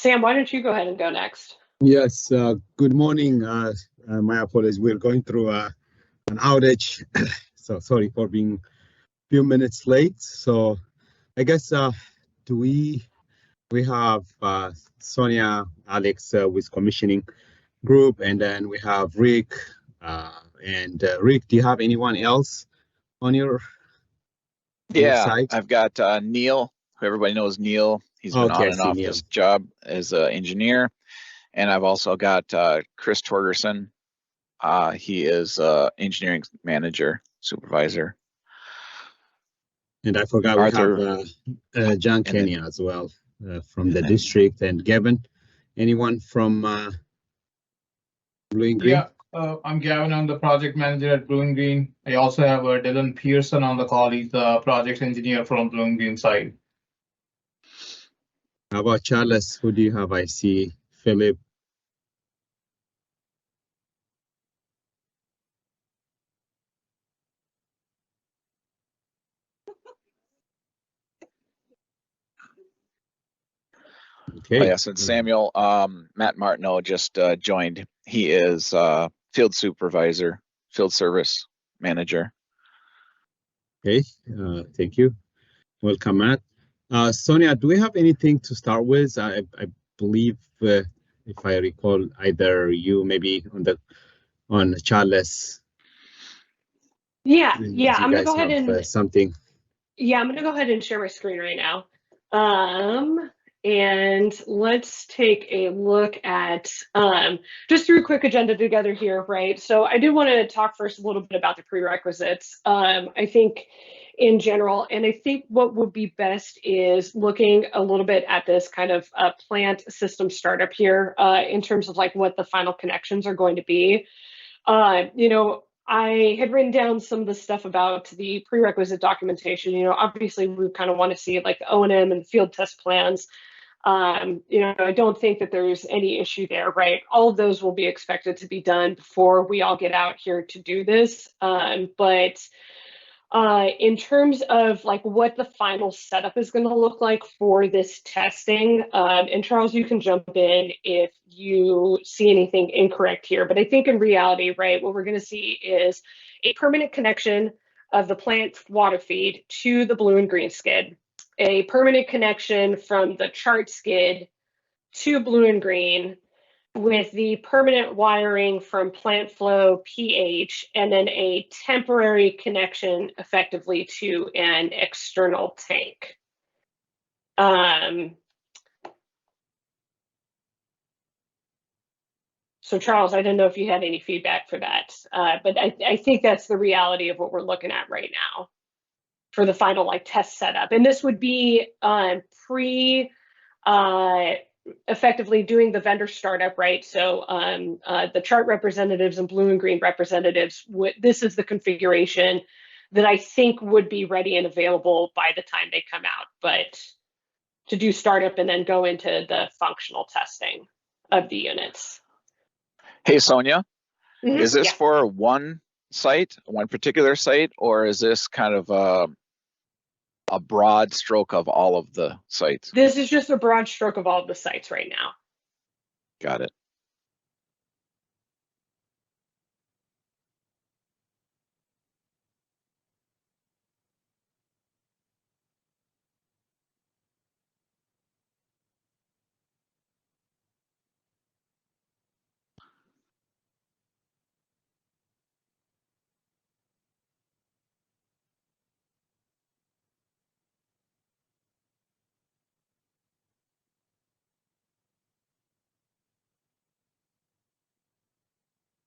Sam, why don't you go ahead and go next? Yes, good morning. My apologies. We're going through an outage, so sorry for being a few minutes late. So I guess do we have Sonia, Alex with commissioning group, and then we have Rick. And Rick, do you have anyone else on your side? I've got Neil, who everybody knows Neil. He's been Okay, on I and see off Neil. this job as an engineer. And I've also got Chris Torgerson. He is engineering manager, supervisor. And I forgot Arthur, we have John Kenya as well from the district, and Gavin. Anyone from Blue and Green? Yeah, I'm Gavin. I'm the project manager at Blue and Green. I also have Dylan Pearson on the call. He's the project engineer from Blue and Green side. How about Charles? Who do you have? I see Philip. Okay. Oh, yes, and Samuel, Matt Martineau just joined. He is field supervisor, field service manager. Okay, thank you. Welcome, Matt. Sonia, do we have anything to start with? I believe, if I recall, either you maybe on Charles. Yeah, You I'm gonna guys go ahead have, and something. yeah, I'm gonna go ahead and share my screen right now. And let's take a look at just through a quick agenda together here, right? So I do want to talk first a little bit about the prerequisites. I think in general, and I think what would be best is looking a little bit at this kind of plant system startup here in terms of like what the final connections are going to be. I had written down some of the stuff about the prerequisite documentation. Obviously we kind of want to see like the O&M and field test plans. I don't think that there's any issue there, right? All of those will be expected to be done before we all get out here to do this. But in terms of like what the final setup is going to look like for this testing, and Charles, you can jump in if you see anything incorrect here, but I think in reality, right, what we're going to see is a permanent connection of the plant water feed to the blue and green skid, a permanent connection from the chart skid to blue and green, with the permanent wiring from plant flow pH, and then a temporary connection effectively to an external tank. So Charles, I didn't know if you had any feedback for that, but I think that's the reality of what we're looking at right now for the final like test setup. And this would be effectively doing the vendor startup, right? So the chart representatives and blue and green representatives, this is the configuration that I think would be ready and available by the time they come out, but to do startup and then go into the functional testing of the units. Hey, Sonia, is this for one site, one particular site, or is this kind of a broad stroke of all of the sites? This is just a broad stroke of all of the sites right now. Got it.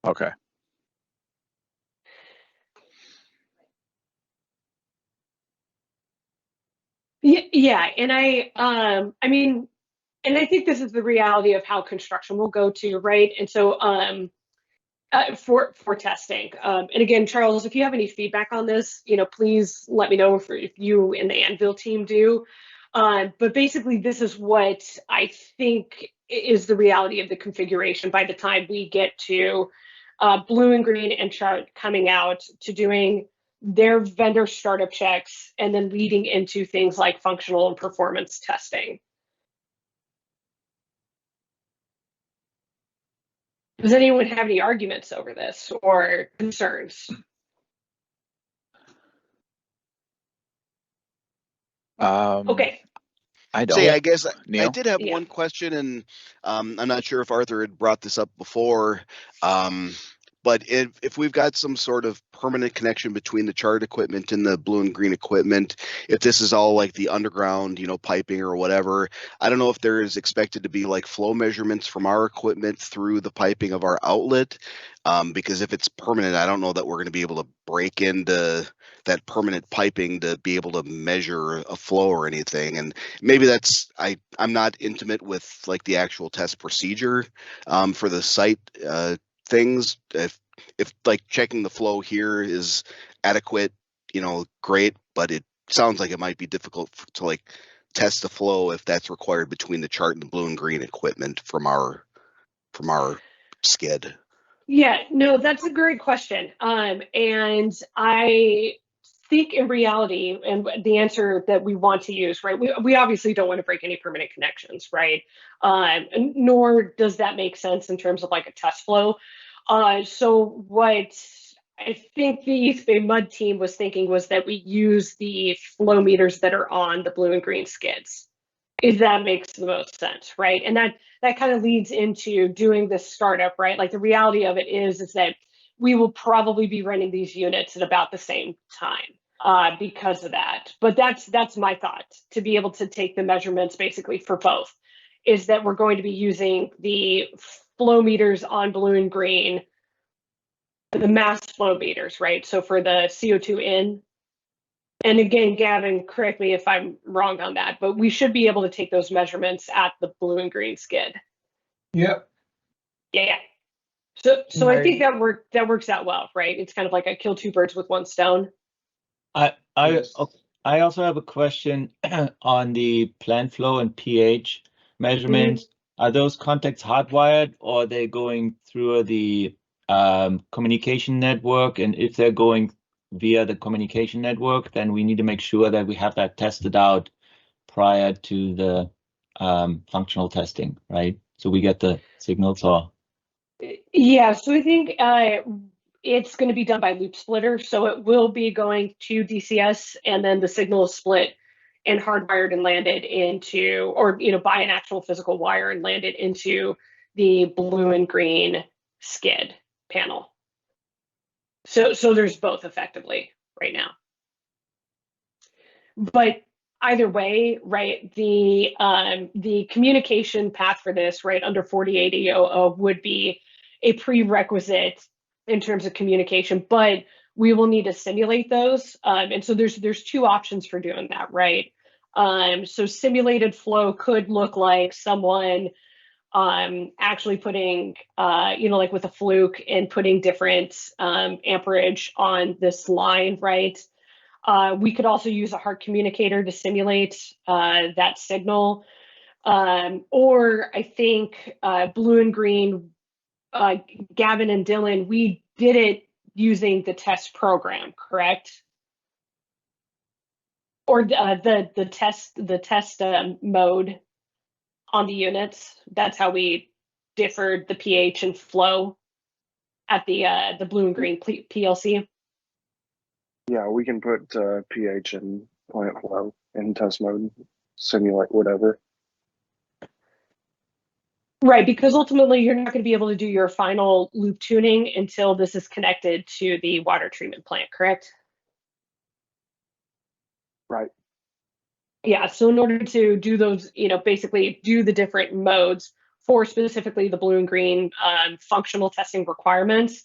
Okay. Yeah, and I mean, and I think this is the reality of how construction will go to, right? And so for testing, and again, Charles, if you have any feedback on this, please let me know if you and the Anvil team do. But basically, this is what I think is the reality of the configuration by the time we get to blue and green and chart coming out to doing their vendor startup checks and then leading into things like functional and performance testing. Does anyone have any arguments over this or concerns? Okay. I don't. Say, I guess Neil? I did have Yeah. one question, and I'm not sure if Arthur had brought this up before, but if we've got some sort of permanent connection between the chart equipment and the blue and green equipment, if this is all like the underground, piping or whatever, I don't know if there is expected to be like flow measurements from our equipment through the piping of our outlet, because if it's permanent, I don't know that we're going to be able to break into that permanent piping to be able to measure a flow or anything. And maybe that's I'm not intimate with like the actual test procedure for the site things. If like checking the flow here is adequate, great, but it sounds like it might be difficult to like test the flow if that's required between the chart and the blue and green equipment from our skid. Yeah, no, that's a great question. And I think in reality, and the answer that we want to use, right? We obviously don't want to break any permanent connections, right? Nor does that make sense in terms of like a test flow. So what I think the East Bay Mud team was thinking was that we use the flow meters that are on the blue and green skids. If that makes the most sense, right? And that kind of leads into doing this startup, right? Like the reality of it is that we will probably be running these units at about the same time because of that. But that's my thought, to be able to take the measurements basically for both, is that we're going to be using the flow meters on blue and green, the mass flow meters, right? So for the CO2 in. And again, Gavin, correct me if I'm wrong on that, but we should be able to take those measurements at the blue and green skid. Yep. Yeah. So I think that works out well, right? It's kind of like I kill two birds with one stone. I also have a question on the plant flow and pH measurements. Are those contacts hardwired, or are they going through the communication network? And if they're going via the communication network, then we need to make sure that we have that tested out prior to the functional testing, right? So we get the signals. Or Yeah, so I think it's going to be done by loop splitter. So it will be going to DCS, and then the signal is split and hardwired and landed into, or by an actual physical wire and landed into the blue and green skid panel. So there's both effectively right now. But either way, right, the communication path for this, right, under 48EOO would be a prerequisite in terms of communication, but we will need to simulate those. And so there's two options for doing that, right? So simulated flow could look like someone actually putting, like with a fluke and putting different amperage on this line, right? We could also use a heart communicator to simulate that signal. Or I think blue and green, Gavin and Dylan, we did it using the test program, correct? Or the test mode on the units. That's how we differed the pH and flow at the blue and green PLC. Yeah, we can put pH and plant flow in test mode, simulate whatever. Right, because ultimately you're not going to be able to do your final loop tuning until this is connected to the water treatment plant, correct? Right. Yeah, so in order to do those, basically do the different modes for specifically the blue and green functional testing requirements,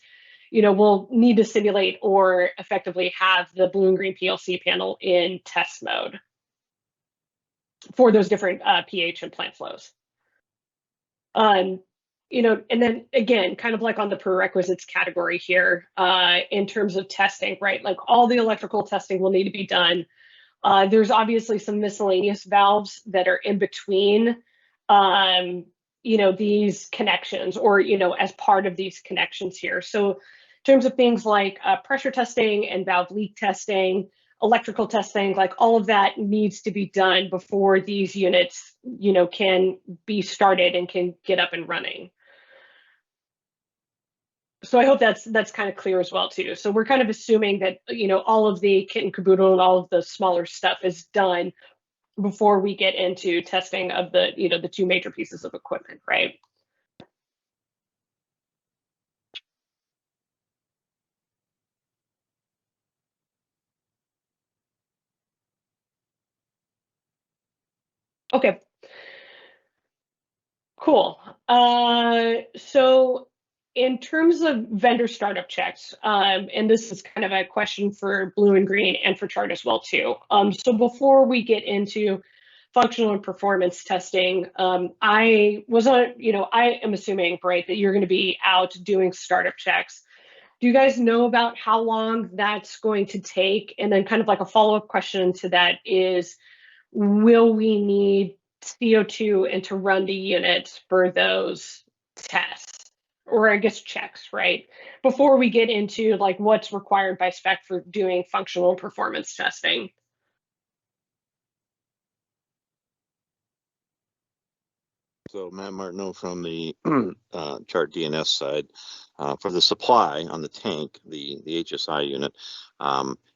we'll need to simulate or effectively have the blue and green PLC panel in test mode for those different pH and plant flows. And then again, kind of like on the prerequisites category here, in terms of testing, right? Like all the electrical testing will need to be done. There's obviously some miscellaneous valves that are in between, these connections, or, as part of these connections here. So in terms of things like pressure testing and valve leak testing, electrical testing, like all of that needs to be done before these units, can be started and can get up and running. So I hope that's kind of clear as well too. So we're kind of assuming that, all of the kit and caboodle and all of the smaller stuff is done before we get into testing of the, the two major pieces of equipment, right? Okay. Cool. So in terms of vendor startup checks, and this is kind of a question for Blue and Green and for Chart as well too. So before we get into functional and performance testing, I am assuming, right, that you're going to be out doing startup checks. Do you guys know about how long that's going to take? And then kind of like a follow-up question to that is, will we need CO2 and to run the units for those tests, or I guess checks, right? Before we get into like what's required by spec for doing functional performance testing. So Matt Martineau from the Chart DNS side. For the supply on the tank, the HSI unit,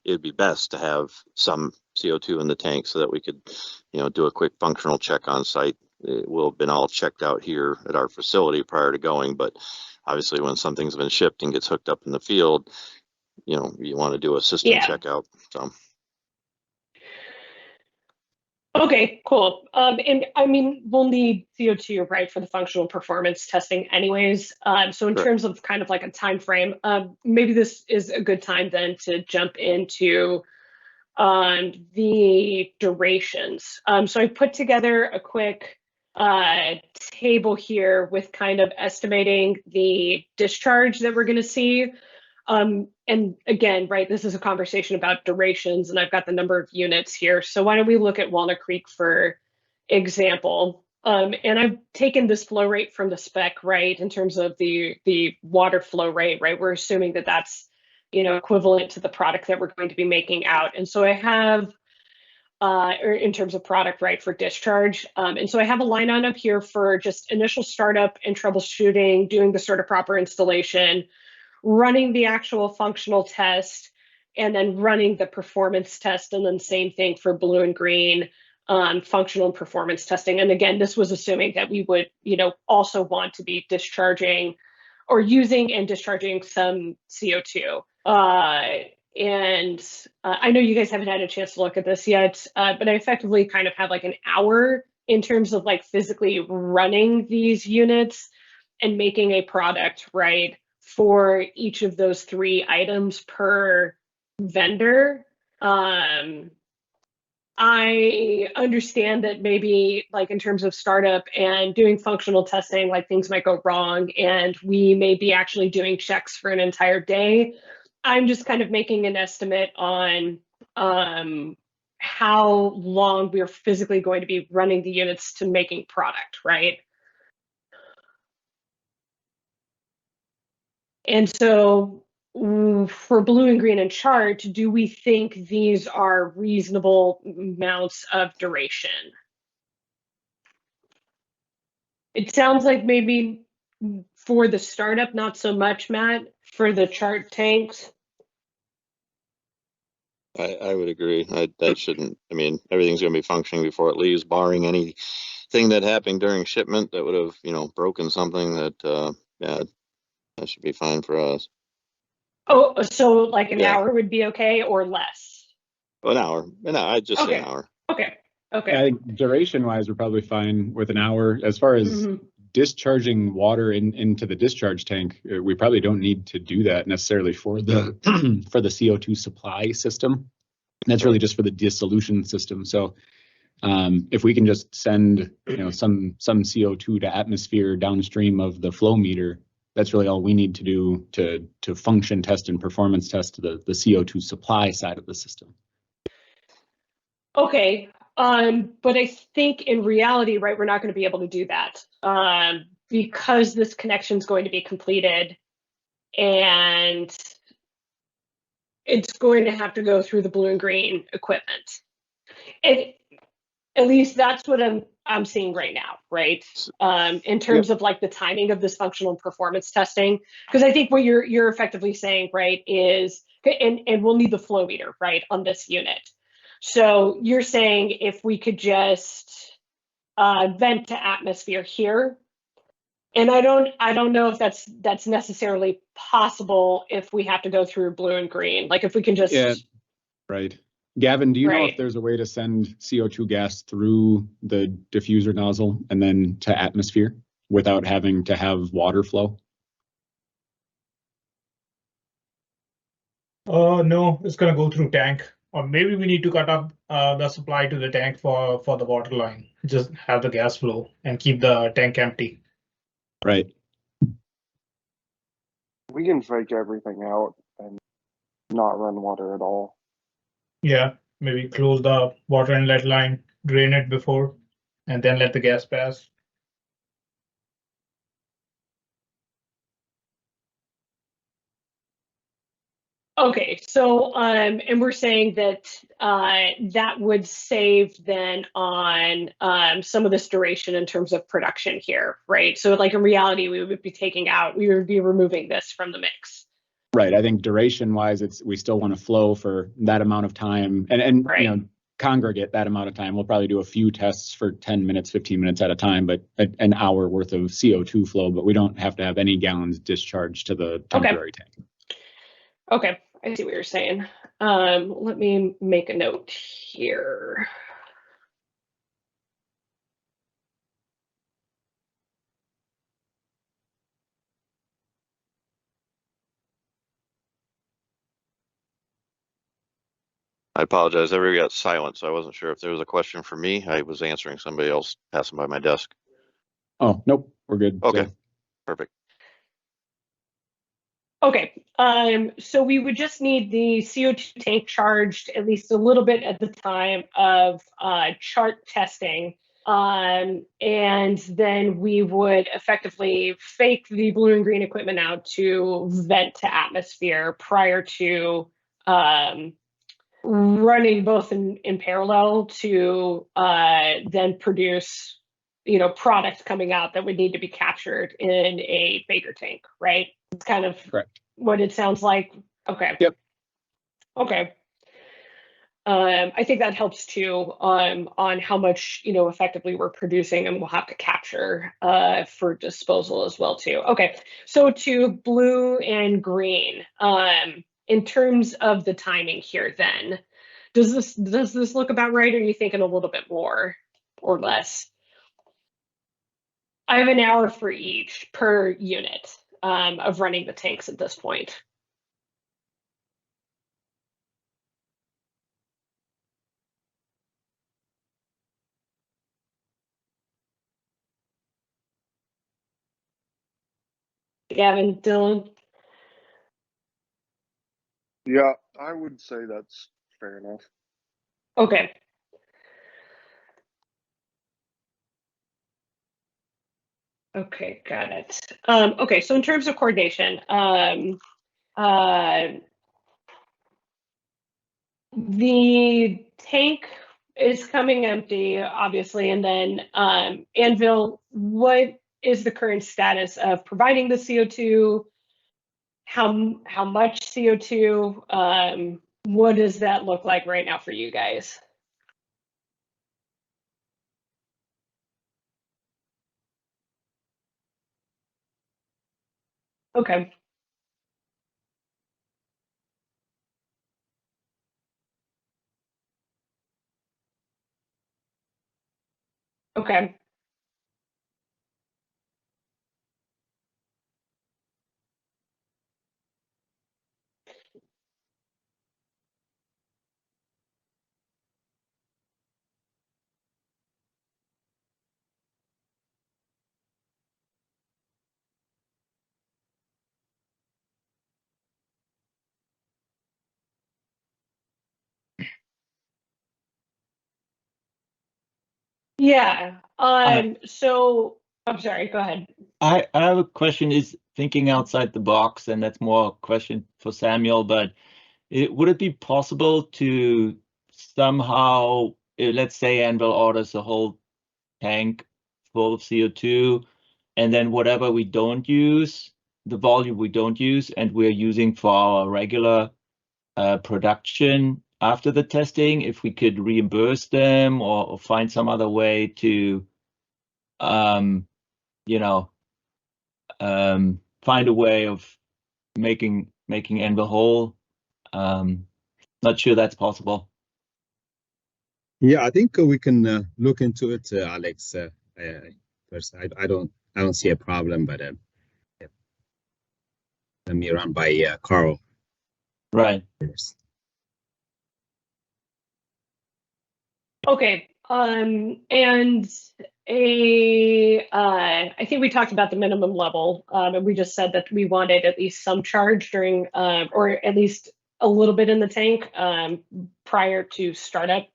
it would be best to have some CO2 in the tank so that we could, do a quick functional check on site. It will have been all checked out here at our facility prior to going, but obviously when something's been shipped and gets hooked up in the field, you want to do a system checkout. So. Okay, cool. And I mean, we'll need CO2, right, for the functional performance testing anyways. So in terms of kind of like a time frame, maybe this is a good time then to jump into the durations. So I put together a quick table here with kind of estimating the discharge that we're going to see. And again, right, this is a conversation about durations, and I've got the number of units here. So why don't we look at Walnut Creek for example? And I've taken this flow rate from the spec, right, in terms of the water flow rate, right? We're assuming that that's, equivalent to the product that we're going to be making out. And so I have, or in terms of product, right, for discharge. And so I have a line on up here for just initial startup and troubleshooting, doing the sort of proper installation, running the actual functional test, and then running the performance test, and then same thing for Blue and Green, functional and performance testing. And again, this was assuming that we would, also want to be discharging or using and discharging some CO2. And I know you guys haven't had a chance to look at this yet, but I effectively kind of have like an hour in terms of like physically running these units and making a product, right, for each of those 3 items per vendor. I understand that maybe like in terms of startup and doing functional testing, like things might go wrong and we may be actually doing checks for an entire day. I'm just kind of making an estimate on how long we're physically going to be running the units to making product, right? And so for Blue and Green and Chart, do we think these are reasonable amounts of duration? It sounds like maybe for the startup, not so much, Matt, for the Chart tanks. I would agree. That shouldn't, I mean, everything's going to be functioning before it leaves, barring anything that happened during shipment that would have, broken something that, that should be fine for us. Oh, so like an hour would be okay or less? An hour. I'd just say an hour. Okay. I think duration-wise, we're probably fine with an hour. As far as discharging water into the discharge tank, we probably don't need to do that necessarily for the for the CO2 supply system. That's really just for the dissolution system. So if we can just send some CO2 to atmosphere downstream of the flow meter, that's really all we need to do to function test and performance test the CO2 supply side of the system. Okay. But I think in reality, right, we're not going to be able to do that because this connection is going to be completed and it's going to have to go through the Blue and Green equipment. And at least that's what I'm I'm seeing right now, right? In terms of like the timing of this functional performance testing, because I think what you're effectively saying, right, is and we'll need the flow meter, right, on this unit. So you're saying if we could just vent to atmosphere here, and I don't know if that's necessarily possible if we have to go through blue and green. Like if we can just Right. Gavin, do you know if Right. there's a way to send CO2 gas through the diffuser nozzle and then to atmosphere without having to have water flow? No, it's gonna go through tank, or maybe we need to cut up the supply to the tank for the water line. Just have the gas flow and keep the tank empty. Right. We can fake everything out and not run water at all. Yeah, maybe close the water inlet line, drain it before, and then let the gas pass. Okay, so and we're saying that that would save then on some of this duration in terms of production here, right? So like in reality, we would be removing this from the mix. Right. I think duration wise, we still want to flow for that amount of time and Right. you know, congregate that amount of time. We'll probably do a few tests for 10 minutes, 15 minutes at a time, but an hour worth of CO2 flow, but we don't have to have any gallons discharged to the temporary tank. Okay, I see what you're saying. Let me make a note here. I apologize. Everybody got silent, so I wasn't sure if there was a question for me. I was answering somebody else passing by my desk. Oh, nope. We're good. Okay, So, perfect. Okay, so we would just need the CO2 tank charged at least a little bit at the time of chart testing. And then we would effectively fake the blue and green equipment out to vent to atmosphere prior to running both in parallel to then produce, product coming out that would need to be captured in a Baker tank, right? It's kind of correct. what it sounds like. Okay. Yep. Okay. I think that helps too on how much effectively we're producing, and we'll have to capture for disposal as well too. Okay, so to blue and green. In terms of the timing here, then does this look about right, or are you thinking a little bit more or less? I have an hour for each per unit of running the tanks at this point. Gavin, Dylan? Yeah, I would say that's fair enough. Okay. Okay, got it. Okay, so in terms of coordination, the tank is coming empty, obviously, and then Anvil, what is the current status of providing the CO2? How much CO2? What does that look like right now for you guys? Okay. Okay. Yeah. So I'm sorry, go ahead. I have a question, is thinking outside the box, and that's more a question for Samuel, but would it be possible to somehow, let's say Anvil orders a whole tank full of CO2, and then whatever we don't use, the volume we don't use, and we're using for our regular production after the testing, if we could reimburse them or find some other way to, you know, find a way of making Anvil whole. Not sure that's possible. Yeah, I think we can look into it, Alex. First, I don't see a problem, but yeah. Let me run by Carl. Right. First. Okay. And I think we talked about the minimum level, and we just said that we wanted at least some charge during, or at least a little bit in the tank prior to startup.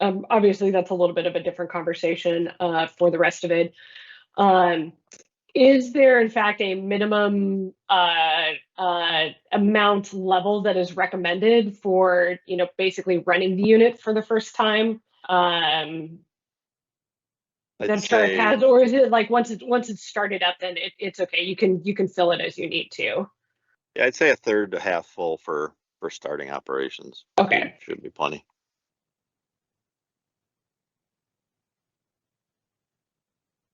Obviously, that's a little bit of a different conversation for the rest of it. Is there, in fact, a minimum amount level that is recommended for, basically running the unit for the first time? That chart has, or is it like once it's started up, then it's okay. You can fill it as you need to. Yeah, I'd say a third to half full for starting operations. Okay. Should be plenty.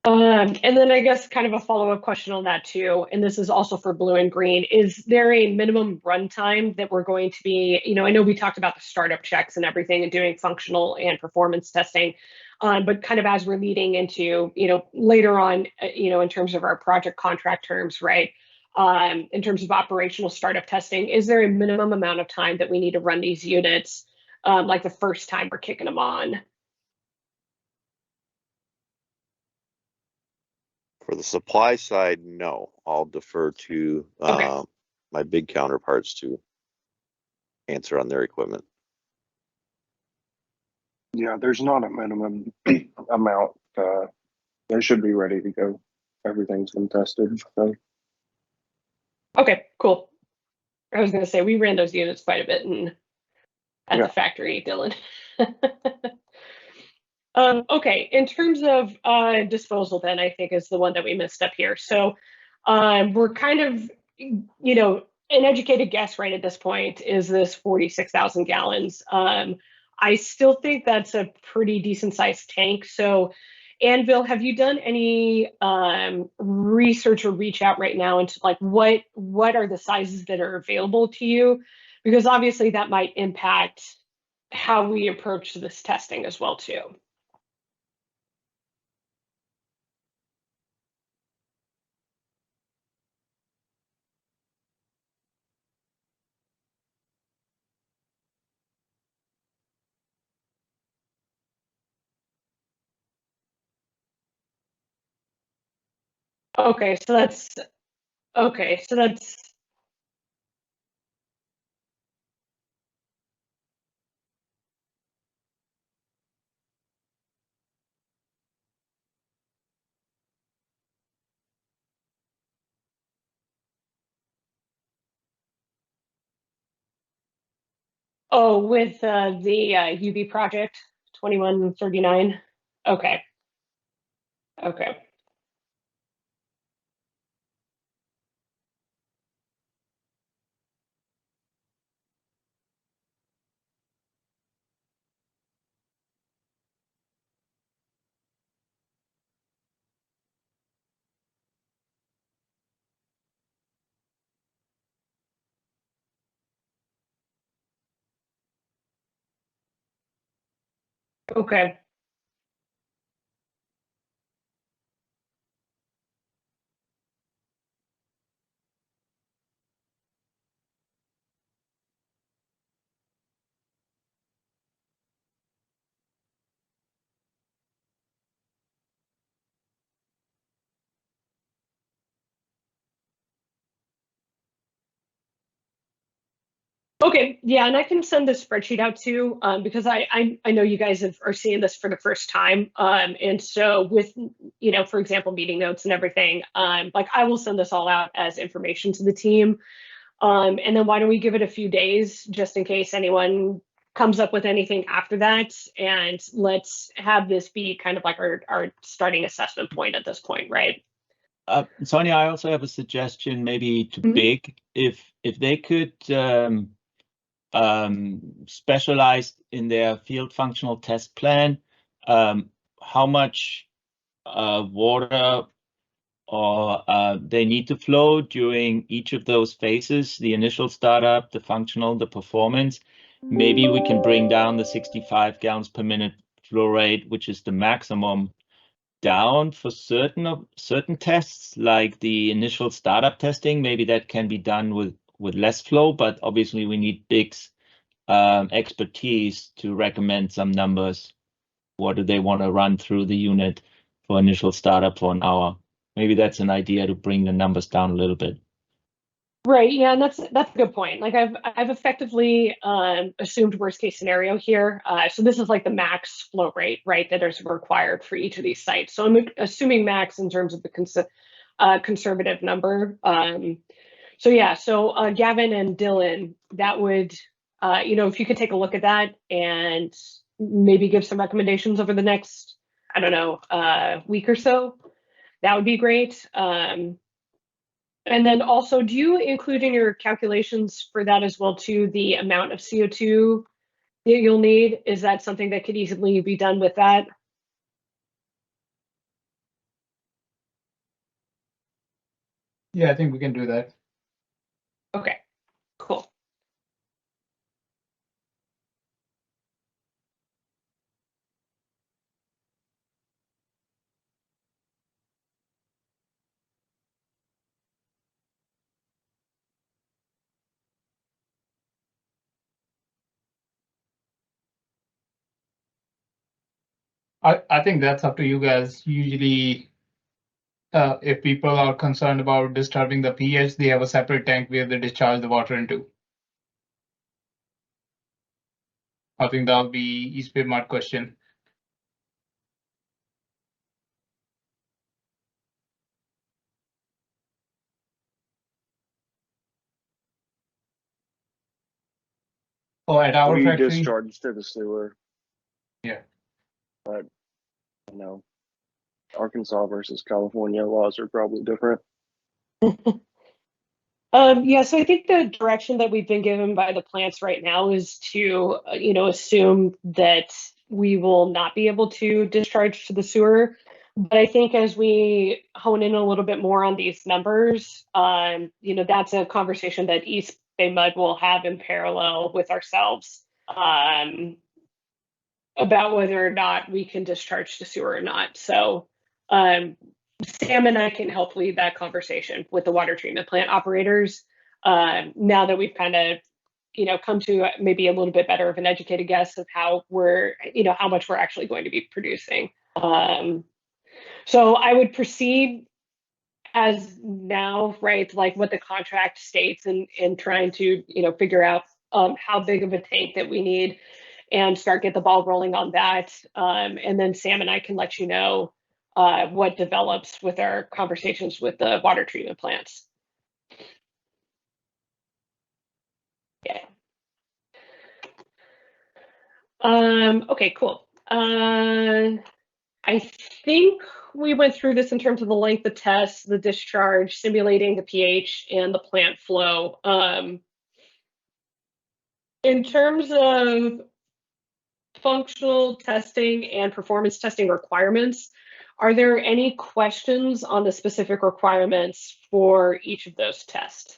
And then I guess kind of a follow-up question on that too, and this is also for blue and green, is there a minimum runtime that we're going to be, I know we talked about the startup checks and everything and doing functional and performance testing, but kind of as we're leading into, later on, in terms of our project contract terms, right? In terms of operational startup testing, is there a minimum amount of time that we need to run these units, like the first time we're kicking them on? For the supply side, no. I'll defer to my big counterparts to answer on their equipment. Yeah, there's not a minimum amount. They should be ready to go. Everything's been tested. So. Okay, cool. I was going to say we ran those units quite a bit at the factory, Dylan. Okay, in terms of disposal, then I think is the one that we missed up here. So we're kind of, an educated guess right at this point is this 46,000 gallons. I still think that's a pretty decent sized tank. So Anvil, have you done any research or reach out right now into like what are the sizes that are available to you? Because obviously that might impact how we approach this testing as well too. Okay, so that's with the UV project 2139. Okay. Okay. Okay. Okay, yeah, and I can send this spreadsheet out too, because I know you guys are seeing this for the first time, and so with for example meeting notes and everything, like I will send this all out as information to the team, and then why don't we give it a few days just in case anyone comes up with anything after that, and let's have this be kind of like our starting assessment point at this point, right? Sonia, I also have a suggestion, maybe to Big, if they could specialize in their field functional test plan, how much water or they need to flow during each of those phases, the initial startup, the functional, the performance. Maybe we can bring down the 65 gallons per minute flow rate, which is the maximum, down for certain tests, like the initial startup testing. Maybe that can be done with less flow, but obviously we need Big's expertise to recommend some numbers. What do they want to run through the unit for initial startup for an hour? Maybe that's an idea to bring the numbers down a little bit. Right. Yeah, and that's a good point. Like I've effectively assumed worst case scenario here. So this is like the max flow rate, right, that is required for each of these sites. So I'm assuming max in terms of the conservative number. So yeah, so Gavin and Dylan, that would, if you could take a look at that and maybe give some recommendations over the next, I don't know, week or so, that would be great. And then also, do you include in your calculations for that as well too the amount of CO2 that you'll need? Is that something that could easily be done with that? Yeah, I think we can do that. Okay, cool. I think that's up to you guys. Usually, if people are concerned about disturbing the pH, they have a separate tank where they discharge the water into. I think that'll be East Bay Mud question. Oh, at our We factory? discharge to the sewer. Yeah. But, Arkansas versus California laws are probably different. Yeah, so I think the direction that we've been given by the plants right now is to, assume that we will not be able to discharge to the sewer. But I think as we hone in a little bit more on these numbers, that's a conversation that East Bay Mud will have in parallel with ourselves about whether or not we can discharge to sewer or not. So Sam and I can help lead that conversation with the water treatment plant operators now that we've kind of, come to maybe a little bit better of an educated guess of how how much we're actually going to be producing. So I would proceed as now, right, like what the contract states and trying to, figure out how big of a tank that we need and get the ball rolling on that. And then Sam and I can let you know what develops with our conversations with the water treatment plants. Yeah. Okay, cool. I think we went through this in terms of the length of tests, the discharge, simulating the pH, and the plant flow. In terms of functional testing and performance testing requirements, are there any questions on the specific requirements for each of those tests?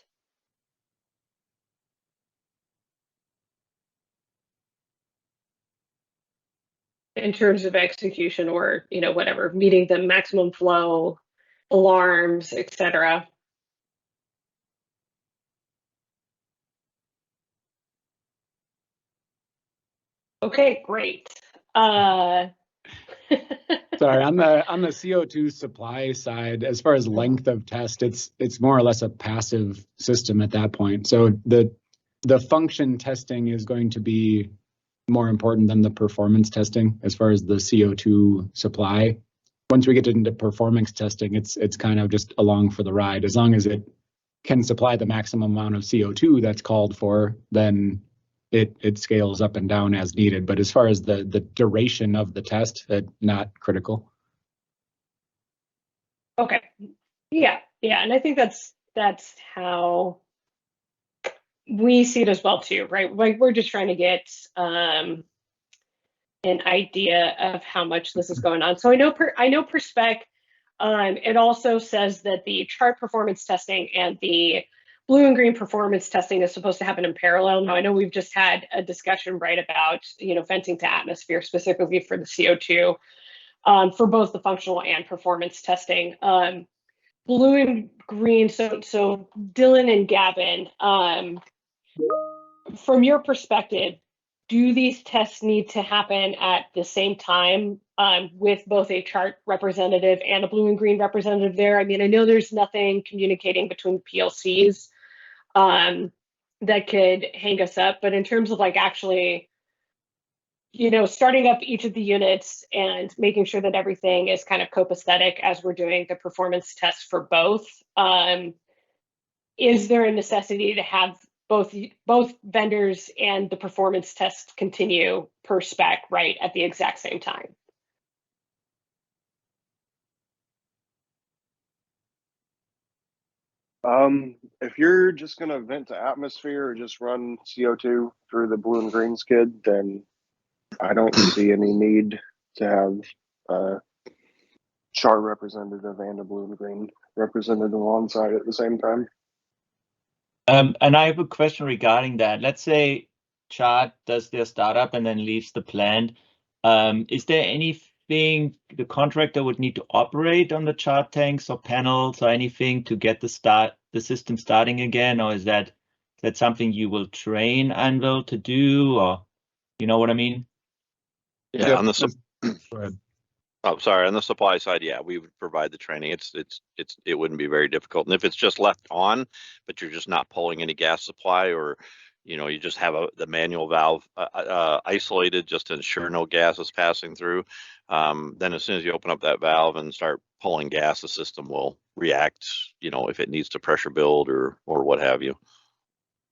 In terms of execution or, whatever, meeting the maximum flow, alarms, etc. Okay, great. Sorry, on the CO2 supply side, as far as length of test, it's more or less a passive system at that point. So the function testing is going to be more important than the performance testing as far as the CO2 supply. Once we get into performance testing, it's kind of just along for the ride. As long as it can supply the maximum amount of CO2 that's called for, then it scales up and down as needed. But as far as the duration of the test, not critical. Okay. Yeah. And I think that's how we see it as well too, right? Like we're just trying to get an idea of how much this is going on. So I know per spec, it also says that the chart performance testing and the blue and green performance testing is supposed to happen in parallel. Now I know we've just had a discussion right about venting to atmosphere specifically for the CO2 for both the functional and performance testing. Blue and green. So Dylan and Gavin, from your perspective, do these tests need to happen at the same time with both a chart representative and a blue and green representative there? I mean, I know there's nothing communicating between PLCs that could hang us up, but in terms of like actually, starting up each of the units and making sure that everything is kind of copacetic as we're doing the performance tests for both, is there a necessity to have both vendors and the performance test continue per spec right at the exact same time? If you're just going to vent to atmosphere or just run CO2 through the blue and green skid, then I don't see any need to have a char representative and a blue and green representative alongside at the same time. And I have a question regarding that. Let's say chart does their startup and then leaves the plant. Is there anything the contractor would need to operate on the chart tanks or panels or anything to get the system starting again? Or is that something you will train Anvil to do, or you know what I mean? Yeah, on the Go ahead. Oh, sorry. On the supply side, yeah, we would provide the training. It wouldn't be very difficult. And if it's just left on, but you're just not pulling any gas supply, or you just have the manual valve isolated just to ensure no gas is passing through, then as soon as you open up that valve and start pulling gas, the system will react. If it needs to pressure build or what have you.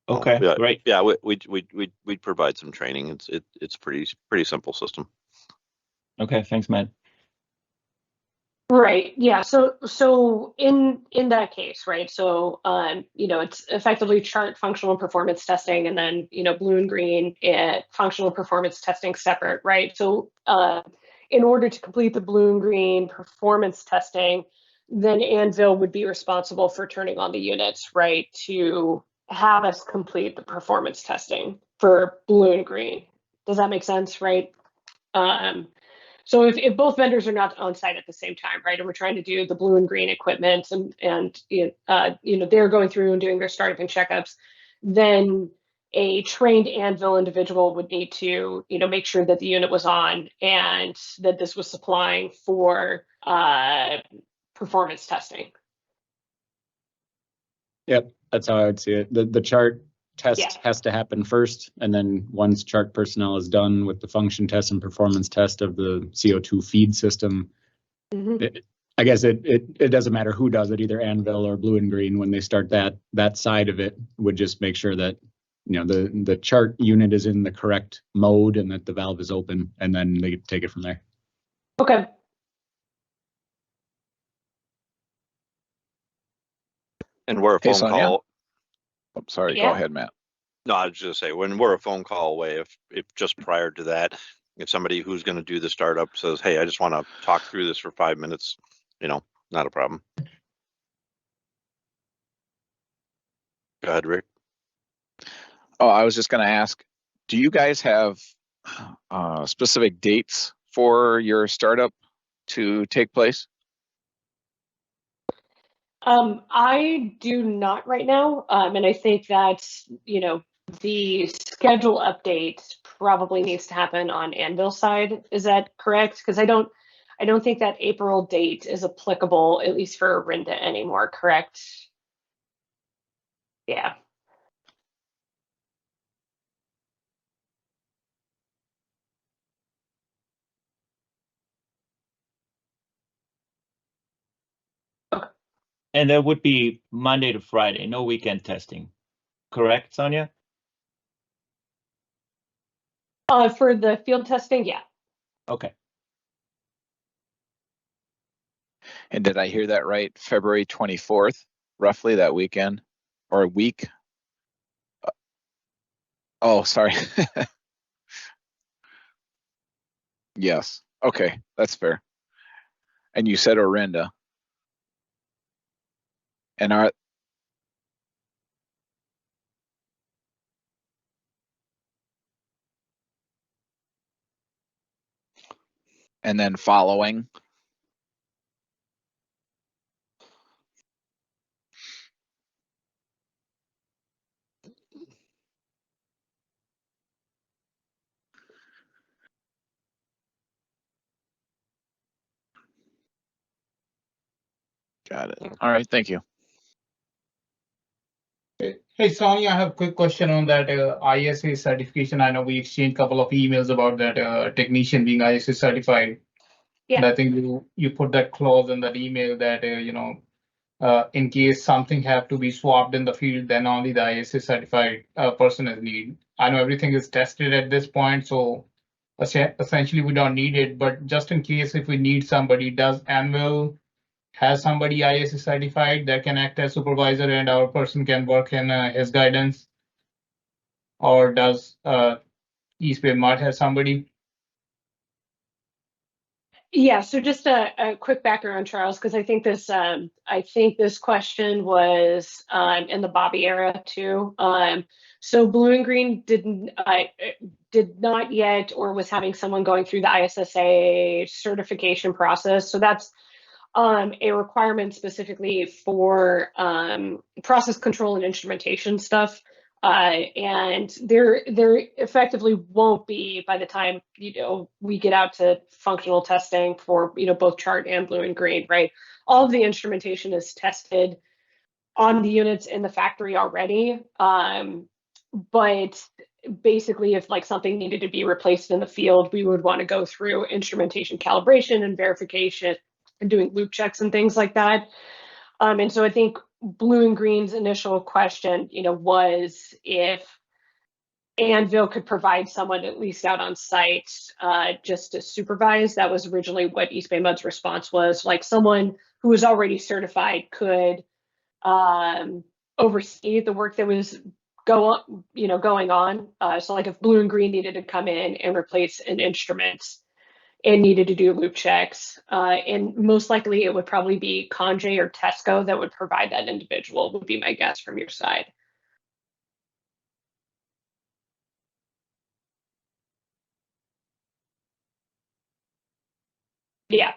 Okay, yeah, great. Yeah, we'd provide some training. It's pretty simple system. Okay, thanks, Matt. Right. Yeah. So in that case, right? So it's effectively chart functional performance testing, and then blue and green functional performance testing separate, right? So in order to complete the blue and green performance testing, then Anvil would be responsible for turning on the units, right, to have us complete the performance testing for blue and green. Does that make sense, right? So if both vendors are not on site at the same time, right, and we're trying to do the blue and green equipment and they're going through and doing their startup and checkups, then a trained Anvil individual would need to make sure that the unit was on and that this was supplying for performance testing. Yep, that's how I would see it. The chart test has to happen first, and then once chart personnel is done with the function test and performance test of the CO2 feed system, I guess it doesn't matter who does it, either Anvil or blue and green. When they start that side of it, would just make sure that the chart unit is in the correct mode and that the valve is open, and then they take it from there. Okay. And we're a phone call. Oh, sorry, go ahead, Matt. No, I was just gonna say, when we're a phone call away, if just prior to that, if somebody who's going to do the startup says, "Hey, I just want to talk through this for 5 minutes," not a problem. Go ahead, Rick. Oh, I was just going to ask, do you guys have specific dates for your startup to take place? I do not right now, and I think that the schedule update probably needs to happen on Anvil's side. Is that correct? Because I don't think that April date is applicable, at least for Rinda anymore. Correct? Yeah. And there would be Monday to Friday, no weekend testing. Correct, Sonia? For the field testing, yeah. Okay. And did I hear that right? February 24th, roughly that weekend or a week? Oh, sorry. Yes. Okay, that's fair. And you said Orinda. And are and then following. Got it. All right, thank you. Hey, Sonia, I have a quick question on that ISA certification. I know we exchanged a couple of emails about that technician being ISA certified. Yeah. And I think you put that clause in that email that, in case something have to be swapped in the field, then only the ISA certified person is needed. I know everything is tested at this point, so essentially we don't need it. But just in case if we need somebody, does Anvil has somebody ISA certified that can act as supervisor and our person can work in his guidance? Or does East Bay Mart have somebody? Yeah, so just a quick background, Charles, because I think this question was in the Bobby era too. So Blue and Green did not yet, or was having someone going through the ISSA certification process. So that's a requirement specifically for process control and instrumentation stuff. And there effectively won't be, by the time we get out to functional testing for both chart and Blue and Green, right? All of the instrumentation is tested on the units in the factory already. But basically, if like something needed to be replaced in the field, we would want to go through instrumentation calibration and verification and doing loop checks and things like that. And so I think Blue and Green's initial question, was if Anvil could provide someone at least out on site just to supervise. That was originally what East Bay Mud's response was. Like someone who was already certified could oversee the work that was going on. So like if Blue and Green needed to come in and replace an instrument and needed to do loop checks, and most likely it would probably be Conjay or Tesco that would provide that individual, would be my guess from your side. Yeah.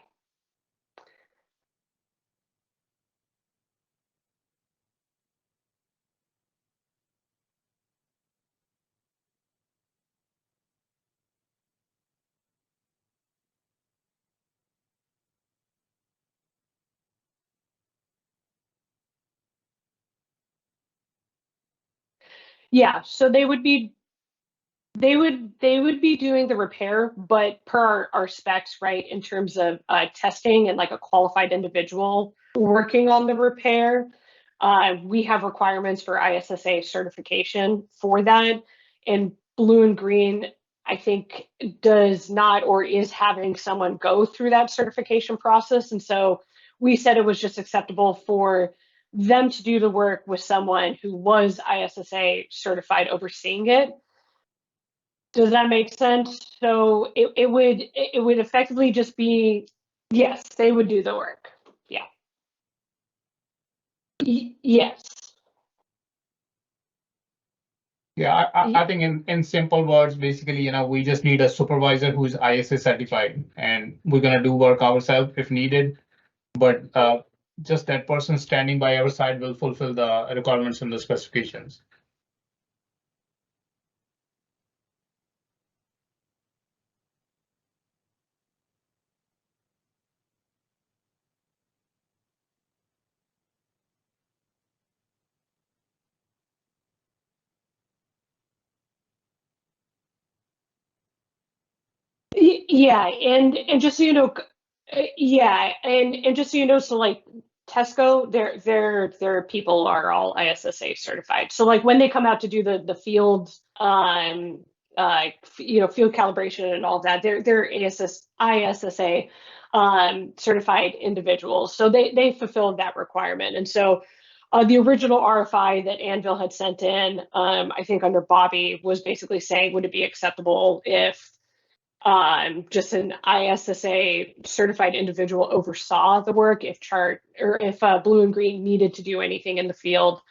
Yeah, so they would be doing the repair, but per our specs, right, in terms of testing and like a qualified individual working on the repair, we have requirements for ISSA certification for that. And Blue and Green, I think, does not or is having someone go through that certification process. And so we said it was just acceptable for them to do the work with someone who was ISSA certified overseeing it. Does that make sense? So it would effectively just be, yes, they would do the work. Yeah. Yes. Yeah, I think in simple words, basically, we just need a supervisor who's ISA certified, and we're gonna do work ourselves if needed. But just that person standing by our side will fulfill the requirements in the specifications. Yeah, and just so you know, yeah, and just so you know, so like Tesco, their people are all ISSA certified. So like when they come out to do the field field calibration and all of that. They're ISSA certified individuals, so they fulfilled that requirement. And so the original RFI that Anvil had sent in, I think under Bobby, was basically saying, would it be acceptable if just an ISSA certified individual oversaw the work if Blue and Green needed to do anything in the field.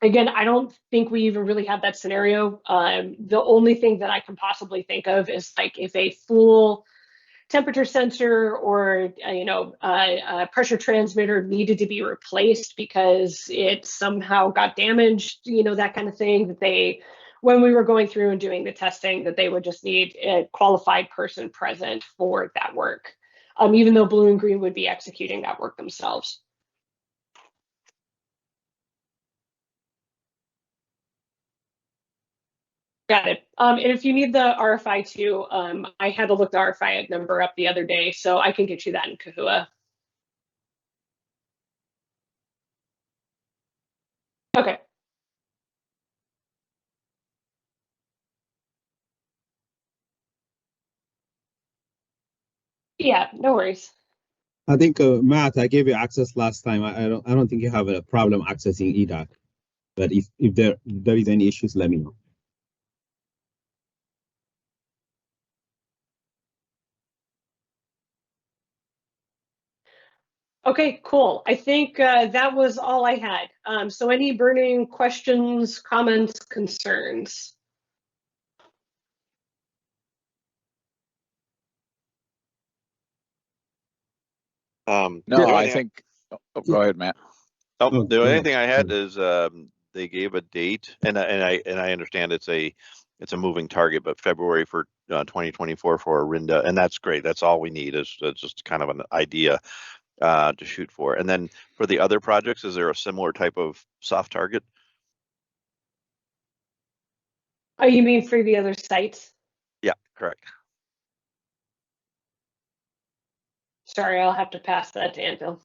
Again, I don't think we even really have that scenario. The only thing that I can possibly think of is like if a full temperature sensor or a pressure transmitter needed to be replaced because it somehow got damaged, that kind of thing, that when we were going through and doing the testing, that they would just need a qualified person present for that work, even though Blue and Green would be executing that work themselves. Got it. And if you need the RFI too, I had to look the RFI number up the other day, so I can get you that in Kahua. Okay. Yeah, no worries. I think Matt, I gave you access last time. I don't think you have a problem accessing EDAC. But if there is any issues, let me know. Okay, cool. I think that was all I had. So any burning questions, comments, concerns? No, I think, go ahead, Matt. The only thing I had is they gave a date, and I understand it's a moving target, but February for 2024 for Orinda, and that's great. That's all we need is just kind of an idea to shoot for. And then for the other projects, is there a similar type of soft target? Oh, you mean for the other sites? Yeah, correct. Sorry, I'll have to pass that to Anvil.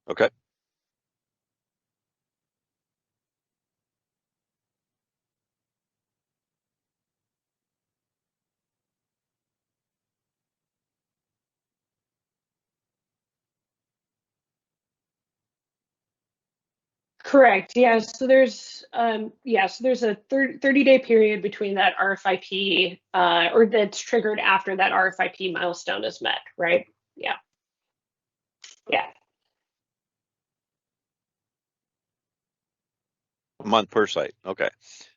Okay. Correct. Yeah. So there's a 30-day period between that RFIP or that's triggered after that RFIP milestone is met, right? Yeah. Yeah. A month per site. Okay.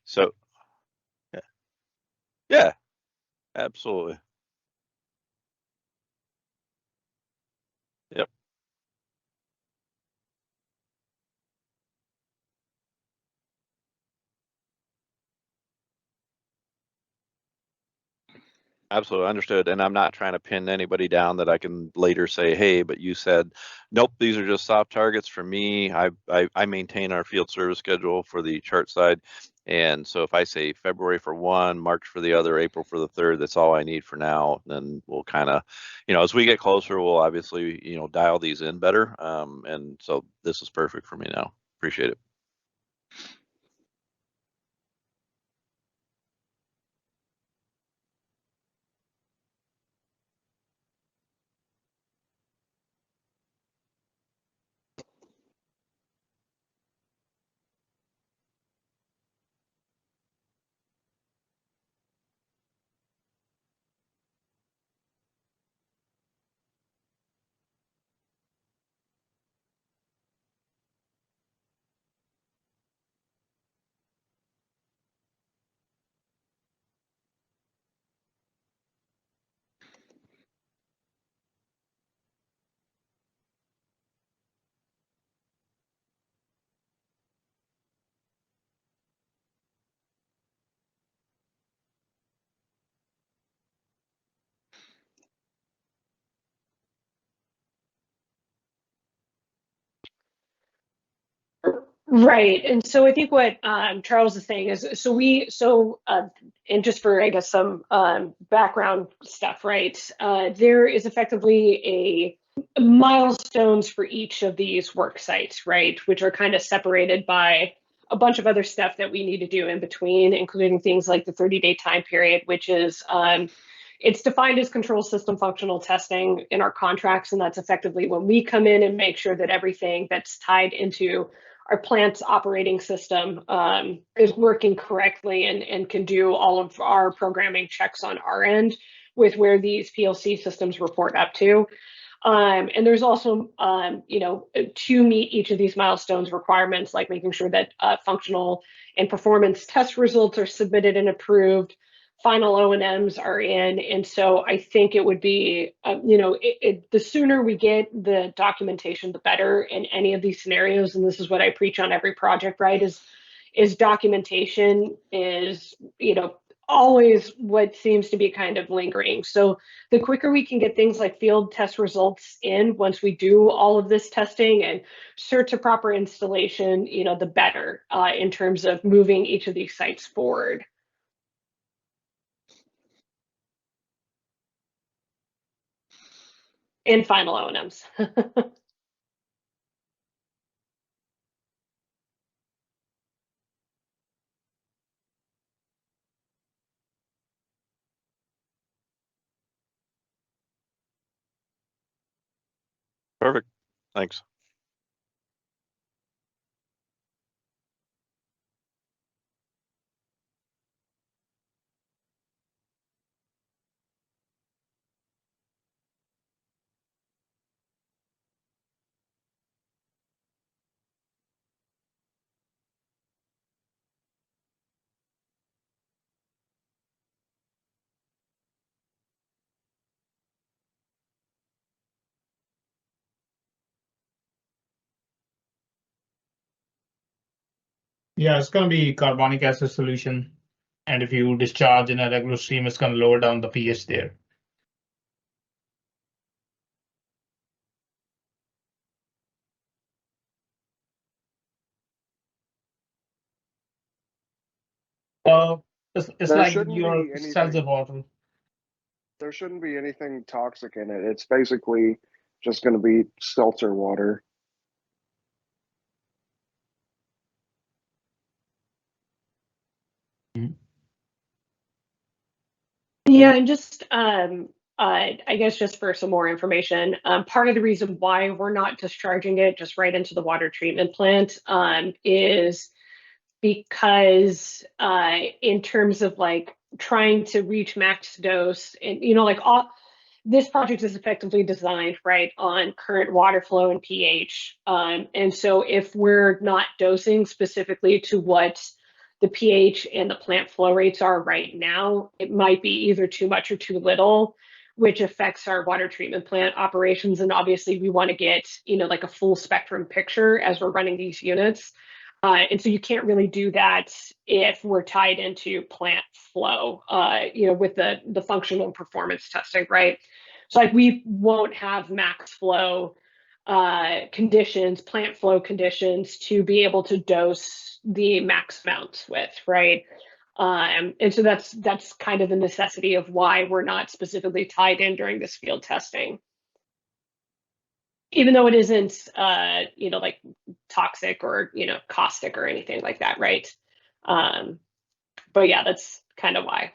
So yeah, absolutely. Yep. Absolutely understood. And I'm not trying to pin anybody down that I can later say, hey, but you said, nope, these are just soft targets for me. I maintain our field service schedule for the chart side. And so if I say February for one, March for the other, April for the third, that's all I need for now. Then we'll kind of, as we get closer, we'll obviously, dial these in better. And so this is perfect for me now. Appreciate it. Right. And so I think what Charles is saying is and just for, I guess, some background stuff, right? There is effectively a milestones for each of these work sites, right? Which are kind of separated by a bunch of other stuff that we need to do in between, including things like the 30-day time period, which is it's defined as control system functional testing in our contracts. And that's effectively when we come in and make sure that everything that's tied into our plant's operating system is working correctly and can do all of our programming checks on our end with where these PLC systems report up to. And there's also, to meet each of these milestones requirements, like making sure that functional and performance test results are submitted and approved, final O&Ms are in. And so I think it would be, the sooner we get the documentation, the better in any of these scenarios. And this is what I preach on every project, right? Is documentation is, always what seems to be kind of lingering. So the quicker we can get things like field test results in once we do all of this testing and cert to proper installation, the better in terms of moving each of these sites forward. And final O&Ms. Perfect. Thanks. Yeah, it's gonna be carbonic acid solution. And if you discharge in a regular stream, it's gonna lower down the pH there. It's There like shouldn't your be cells anything. of water. There shouldn't be anything toxic in it. It's basically just going to be seltzer water. Yeah, and just I guess just for some more information, part of the reason why we're not discharging it just right into the water treatment plant is because in terms of like trying to reach max dose and like all this project is effectively designed right on current water flow and pH. And so if we're not dosing specifically to what the pH and the plant flow rates are right now, it might be either too much or too little, which affects our water treatment plant operations. And obviously we want to get, like a full spectrum picture as we're running these units. And so you can't really do that if we're tied into plant flow, with the functional performance testing, right? So like we won't have max flow conditions, plant flow conditions to be able to dose the max amounts with, right? And so that's kind of the necessity of why we're not specifically tied in during this field testing. Even though it isn't, like toxic or, caustic or anything like that, right? But yeah, that's kind of why.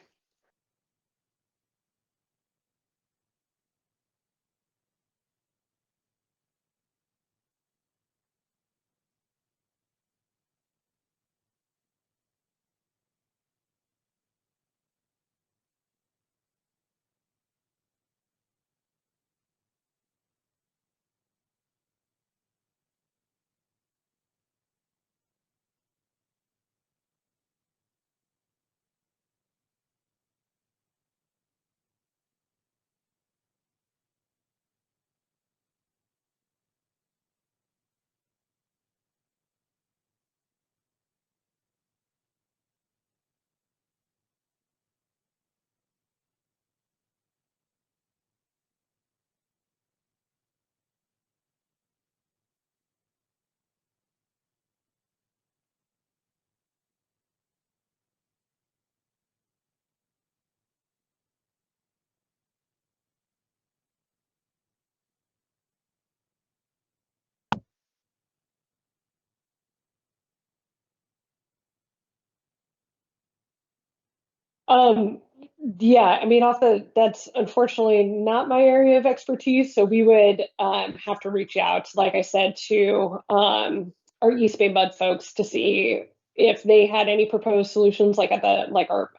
Yeah, I mean, also that's unfortunately not my area of expertise, so we would have to reach out, like I said, to our East Bay Mud folks to see if they had any proposed solutions, like at the our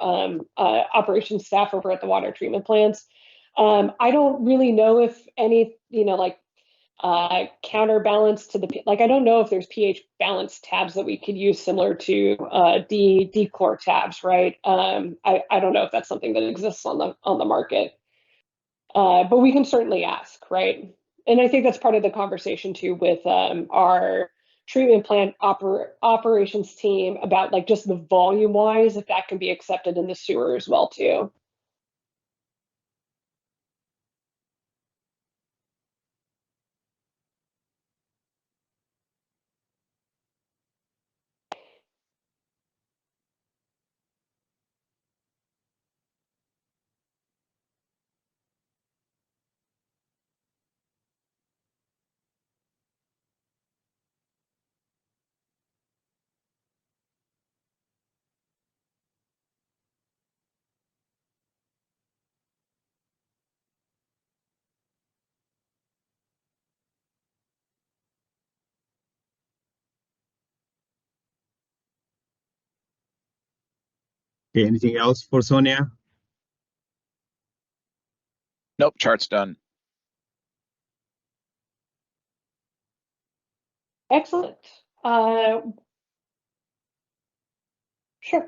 operations staff over at the water treatment plants. I don't really know if any, counterbalance to the, I don't know if there's pH balance tabs that we could use similar to dechlor tabs, right? I don't know if that's something that exists on the market, but we can certainly ask, right? And I think that's part of the conversation too with our treatment plant operations team about like just the volume wise, if that can be accepted in the sewer as well too. Okay, anything else for Sonia? Nope, chart's done. Excellent. Sure.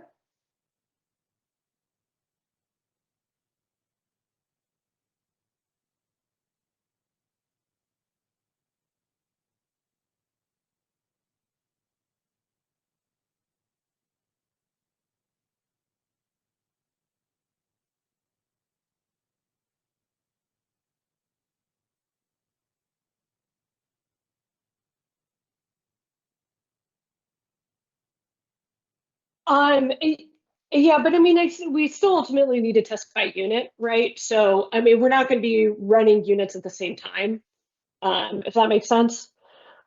Yeah, but I mean, we still ultimately need to test by unit, right? So, I mean, we're not going to be running units at the same time, if that makes sense.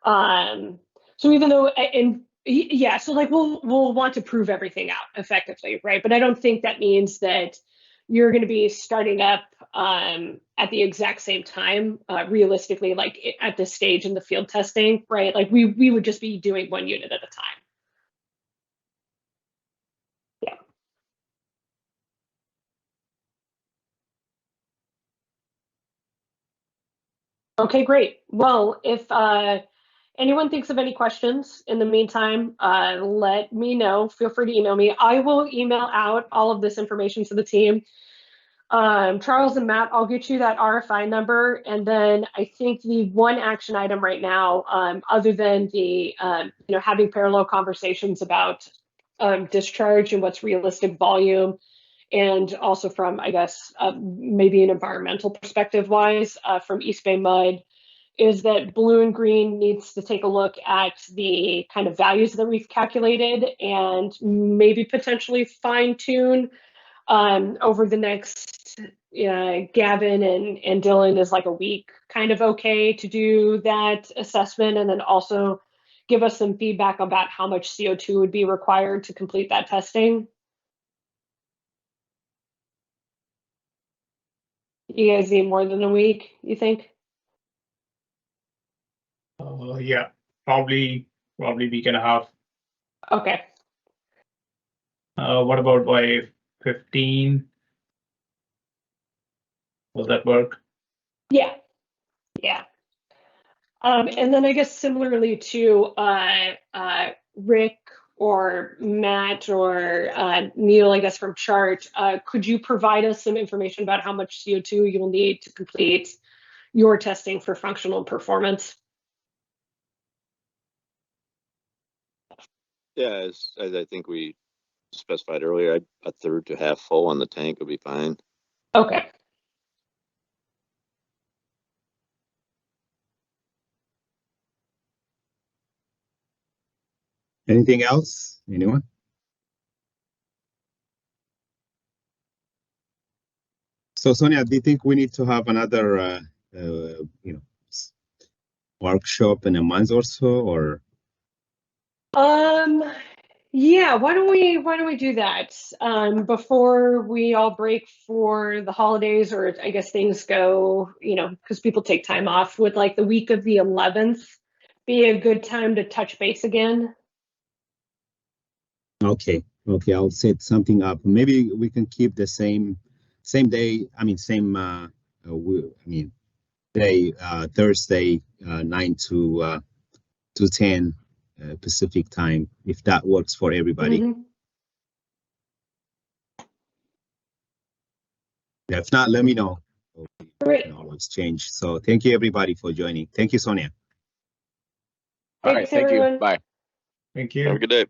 So even though, and yeah, so like we'll want to prove everything out effectively, right? But I don't think that means that you're going to be starting up at the exact same time, realistically, like at this stage in the field testing, right? Like we would just be doing one unit at a time. Yeah. Okay, great. Well, if anyone thinks of any questions in the meantime, let me know. Feel free to email me. I will email out all of this information to the team. Charles and Matt, I'll get you that RFI number. And then I think the one action item right now, other than the, having parallel conversations about discharge and what's realistic volume, and also from, I guess, maybe an environmental perspective wise, from East Bay Mud, is that Blue and Green needs to take a look at the kind of values that we've calculated and maybe potentially fine tune over the next. Gavin and Dylan is like a week kind of okay to do that assessment, and then also give us some feedback about how much CO2 would be required to complete that testing. You guys need more than a week, you think? Yeah, probably week and a half. Okay. What about by 15? Will that work? Yeah. Yeah. And then I guess similarly to Rick or Matt or Neil, I guess from Chart, could you provide us some information about how much CO2 you'll need to complete your testing for functional performance? Yeah, as I think we specified earlier, a third to half full on the tank would be fine. Okay. Anything else? Anyone? So Sonia, do you think we need to have another, workshop in a month or so, or? Yeah, why don't we do that before we all break for the holidays, or I guess things go, because people take time off. Would like the week of the 11th be a good time to touch base again? Okay, I'll set something up. Maybe we can keep the same day. I mean, same. Day, Thursday, 9 to 10 Pacific time, if that works for everybody. Mhm. If not, let me know. Great. We can always change. So thank you everybody for joining. Thank you, Sonia. All right, Thanks, thank you. everyone. Bye. Thank Have a you. good day.